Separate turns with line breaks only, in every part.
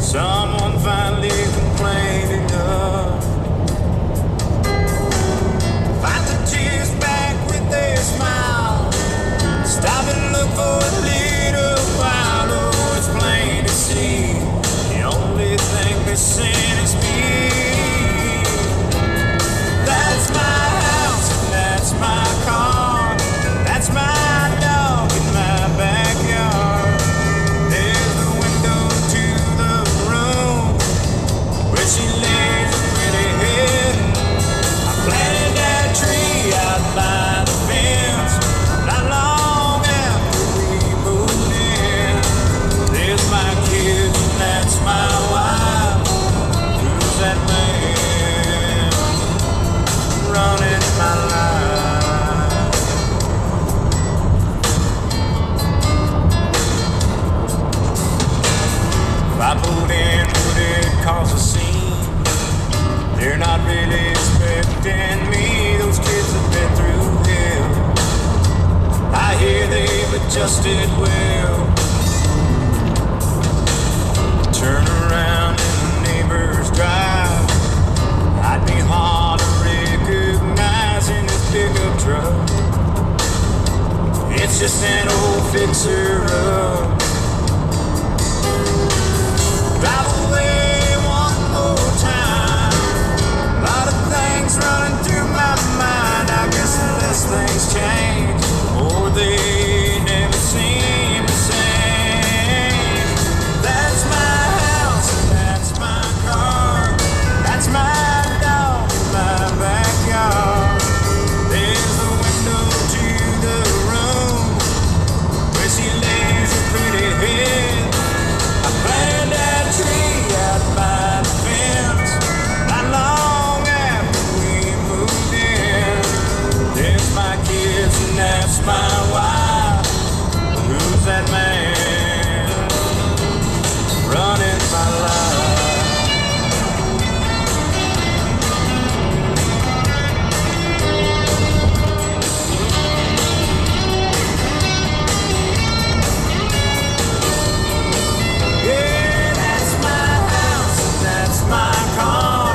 Someone finally complained enough. Fight the tears back with their smile. Stop and look for a little while. Oh, it's plain to see. The only thing missing is me. That's my house and that's my car. That's my dog in my backyard. There's the window to the room where she lays her pretty head. I planted that tree out by the fence not long after we moved in. There's my kids and that's my wife. Who's that man running my life? If I pulled in, would it cause a scene? They're not really expecting me. Those kids have been through hell. I hear they've adjusted well. Turn around in the neighbor's drive. I'd be hard to recognize in this pickup truck. It's just an old fixer-up. Drive away one more time. A lot of things running through my mind. I guess unless things change, or they never seem the same. That's my house and that's my car. That's my dog in my backyard. There's the window to the room where she lays her pretty head. I planted that tree out by the fence not long after we moved in. There's my kids and that's my wife. Who's that man running my life? Yeah, that's my house and that's my car.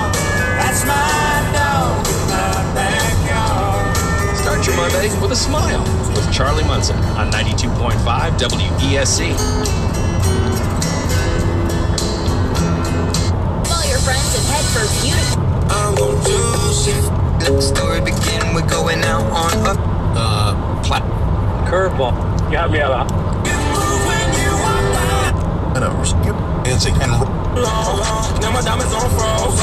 That's my dog in my backyard.
Start your Monday with a smile with Charlie Munson on 92.5 WESC.
Call your friends and head for beautiful.
I'm gonna do shit. Let the story begin. We're going out on a
Curveball. You have me at a
dancing and
now my diamonds on froze.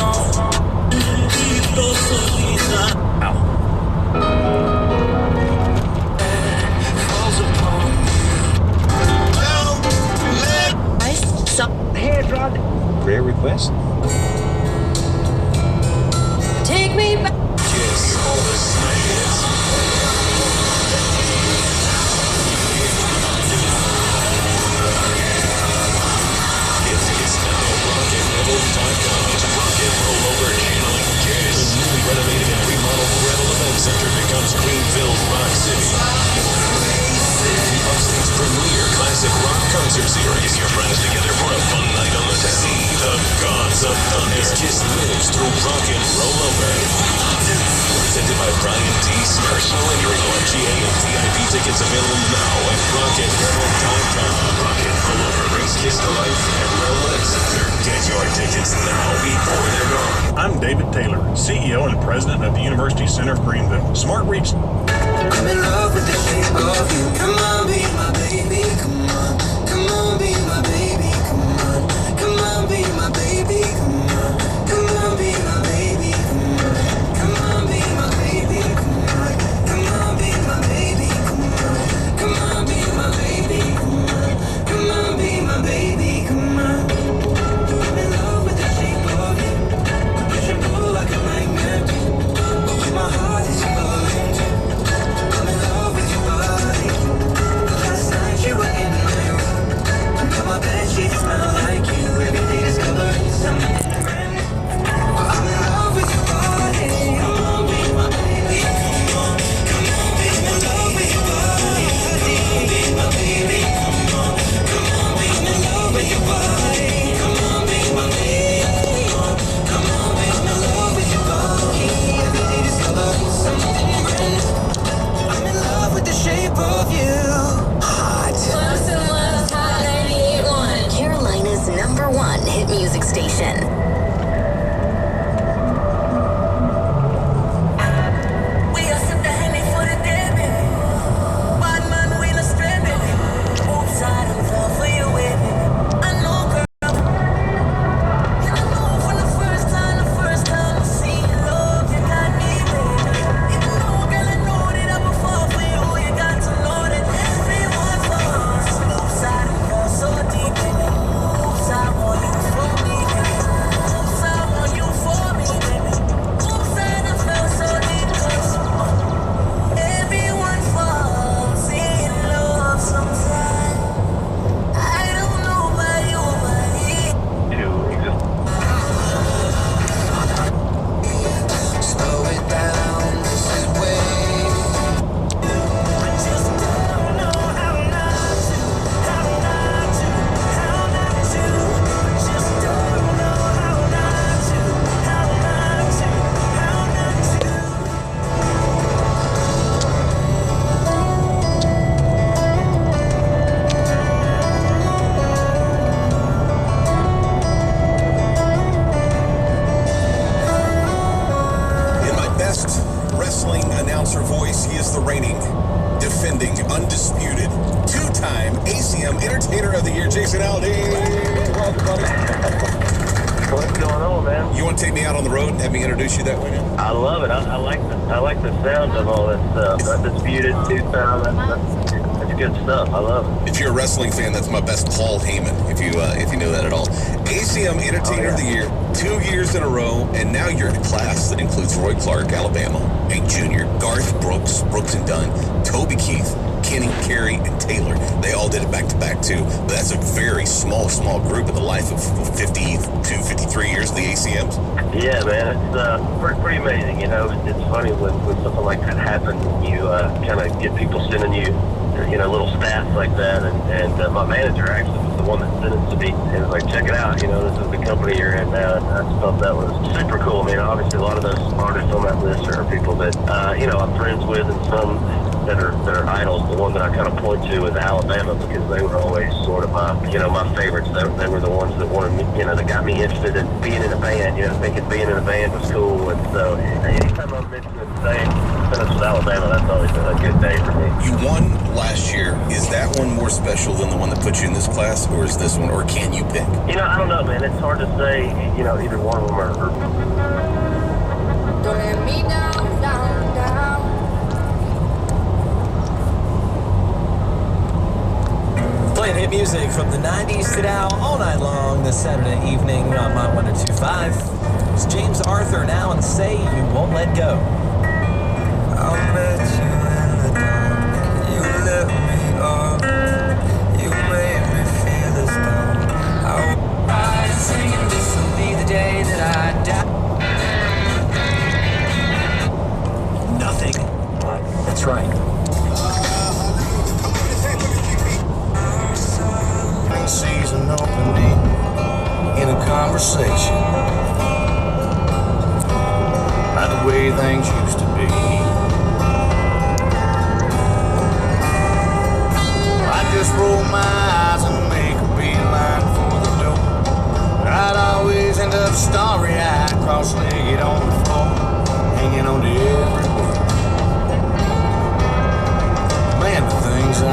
prayer request.
Take me back.
kiss all the science. It's now rock'n'roll.com. Rock and roll over channeling Kiss. The newly renovated and remodeled Rebel Event Center becomes Greenville's Rock City. The Upstate's premier classic rock concert series. Get your friends together for a fun night on the town. See the gods of thunder. As Kiss lives through rock and roll over. Presented by Brian D. Personal and your RGA and VIP tickets available now at rockandrebel.com. Rock and roll over brings Kiss to life at Rebel Event Center. Get your tickets now before they're gone.
I'm David Taylor, CEO and President of the University Center of Greenville. Smart Reach.
I'm in love with the shape of you. Come on, be my baby. Come on. Come on, be my baby. Come on. Come on, be my baby. Come on. Come on, be my baby. Come on. Come on, be my baby. Come on. Come on, be my baby. Come on. Come on, be my baby. Come on. Come on, be my baby. Come on. I'm in love with the shape of you. Push and pull like a magnet. But my heart is falling. I'm in love with your body. Last night you were in my room.
music station.
We are sip the Henny for the dead, baby. Bad man, we not straight, baby. Oops, I done fell for you, baby. I know, girl. And I know from the first time I seen your love, you got me, baby. Even though, girl, I know that I will fall for you, you got to know that everyone falls. Oops, I done fell so deep, baby. Oops, I want you for me, baby. Oops, I want you for me, baby. Oops, I done fell so deep, cause everyone falls in love sometime. I don't know about you, but slow it down, this is way. I just don't know how not to. Just don't know how not to.
In my best wrestling announcer voice, he is the reigning, defending, undisputed, two-time ACM Entertainer of the Year, Jason Aldean. Welcome, buddy.
What's going on, man?
You want to take me out on the road and have me introduce you that way now?
I love it. I like the sound of all that stuff. Undisputed, two-time. That's good stuff. I love it.
If you're a wrestling fan, that's my best Paul Heyman, if you know that at all. ACM Entertainer of the Year, 2 years in a row, and now you're in a class that includes Roy Clark, Alabama, Hank Jr., Garth Brooks, Brooks and Dunn, Toby Keith, Kenny, Carey, and Taylor. They all did it back-to-back, too. But that's a very small group in the life of 52, 53 years of the ACMs.
Yeah, man, it's pretty amazing. You know, it's funny when something like that happens. You kind of get people sending you, little stats like that. And my manager actually was the one that sent it to me. And was like, check it out. This is the company you're in now. And I just thought that was super cool. I mean, obviously a lot of those artists on that list are people that I'm friends with, and some that are idols. The one that I kind of point to is Alabama, because they were always sort of my favorites. They were the ones that wanted me, that got me interested in being in a band, thinking being in a band was cool. And so anytime I'm mentioning saying finish with Alabama, that's always a good day for me.
You won last year. Is that one more special than the one that put you in this class, or is this one, or can you pick?
I don't know, man. It's hard to say, either one of them are.
Don't let me down, down, down.
Playing hit music from the 90s to now, all night long this Saturday evening on My 1025. It's James Arthur now and Say You Won't Let Go.
I'll let you in the dark. You let me off. You made me feel as though I was singing. This will be the day that I die.
Nothing. That's right.
Sees an opening in a conversation by the way things used to be. I just roll my eyes and make a beeline for the door. I'd always end up starry-eyed, cross-legged on the floor, hanging on to every word. Man, the things I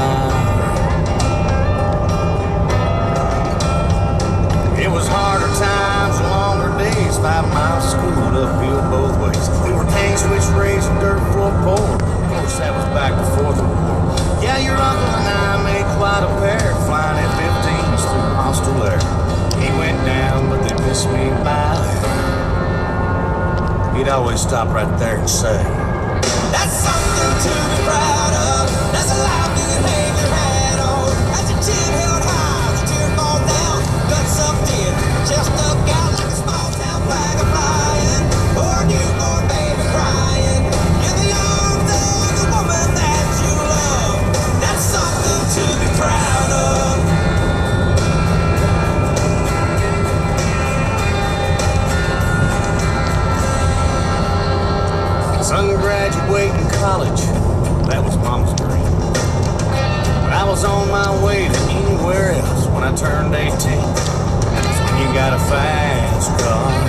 It was harder times, longer days, 5 miles of school uphill both ways. We were cane switch raised and dirt floor poured. Of course, that was back before the war. Yeah, your uncle and I made quite a pair, flying F-15s through hostile air. He went down, but they missed me by. He'd always stop right there and say, "That's something to be proud of. That's a life you can hang your hat on. That's your chin held high, the tear fall down, guts sucked in, chest stuck out like a small town flag a flying, or a newborn baby crying in the arms of the woman that you love. That's something to be proud of." Son graduating college, that was Mama's dream. But I was on my way to anywhere else when I turned 18. That's when you got got a fast car.